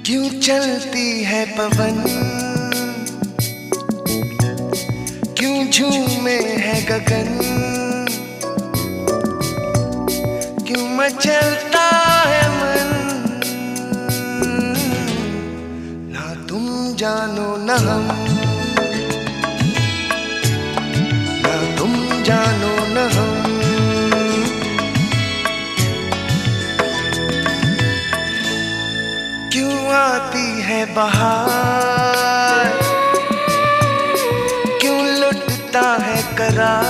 क्यों चलती है पवन, क्यों झूमे है गगन, क्यों मचलता है मन। ना तुम जानो न हम, ना तुम जानो न हम। क्यों आती है बहार, क्यों लुटता है करार,